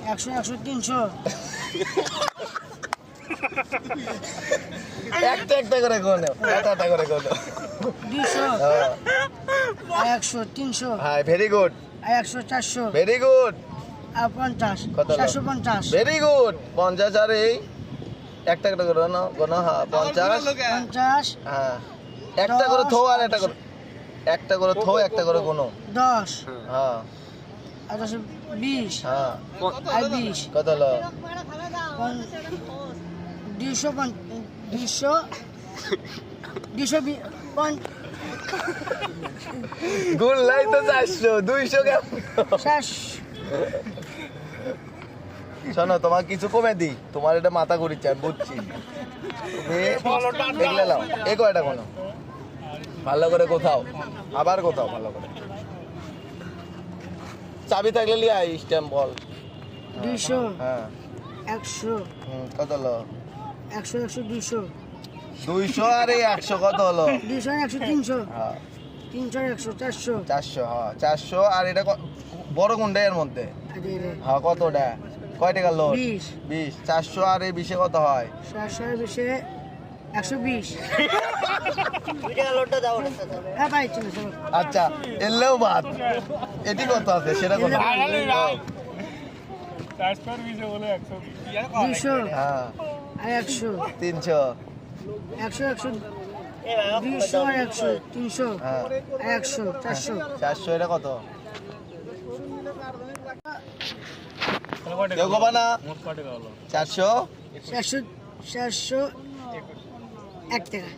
100 100 300 একটা করে গোনো, একটা করে গোনো। 200 100 300 হ্যাঁ, ভেরি গুড, 100 400 ভেরি গুড, 50 কত হলো? 450 ভেরি গুড। 50 আর এই একটা করে গোনো গোনো। হ্যাঁ 50। 50 হ্যাঁ, একটা করে থো আর একটা করে, একটা করে থো একটা করে গোনো। 10 হ্যাঁ আর 10 20 হ্যাঁ, আর 20 কত হলো? 200 200 গুল্লাই তো 400, 200 কেমন? 400 শোনো, তোমার কিছু কমে দিই, তোমার এটা মাথা ঘুরিচ্ছে আমি বুঝছি। তুমি এগুলো লাও, এ কয়টা কোনো ভালো করে কোথাও, আবার কোথাও ভালো করে চাবি থাকলে লিয়ে আই, স্ট্যাম্প বল। 200 হ্যাঁ 100 কত হলো? 100 100 200 200 আর এই 100 কত হলো? 200 100 300 হ্যাঁ 300 100 400 400। হ্যাঁ 400 আর এটা বড় কোনটা এর মধ্যে? হ্যাঁ কতটা, কয় টাকা লোড? 20 20। 400 আর এই 20 কত হয়? 400 বেশি 120 হ্যাঁ ভাই চলো চলো আচ্ছা, এলেও বাদ, এটি কত আছে সেটা কত? 200 হ্যাঁ আর 100 300। 100 100 200 আর 100 300 হ্যাঁ আর 100 400 400 এটা কত? কেউ কবা না? 400 400 400 1 টাকা